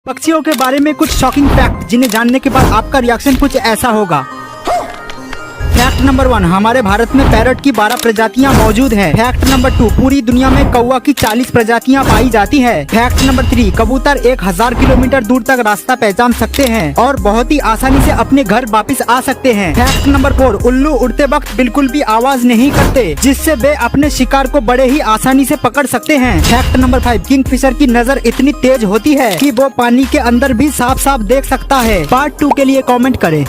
पक्षियों के बारे में कुछ शॉकिंग फैक्ट जिन्हें जानने के बाद आपका रिएक्शन कुछ ऐसा होगा। फैक्ट नंबर 1, हमारे भारत में पैरट की 12 प्रजातियां मौजूद हैं। फैक्ट नंबर 2, पूरी दुनिया में कौवा की 40 प्रजातियां पाई जाती हैं। फैक्ट नंबर 3, कबूतर 1000 किलोमीटर दूर तक रास्ता पहचान सकते हैं और बहुत ही आसानी से अपने घर वापस आ सकते हैं। फैक्ट नंबर 4, उल्लू उड़ते वक्त बिल्कुल भी आवाज नहीं करते, जिससे वे अपने शिकार को बड़े ही आसानी से पकड़ सकते हैं। फैक्ट नंबर 5, किंगफिशर की नजर इतनी तेज होती है कि वो पानी के अंदर भी साफ साफ देख सकता है। पार्ट 2 के लिए कॉमेंट करें।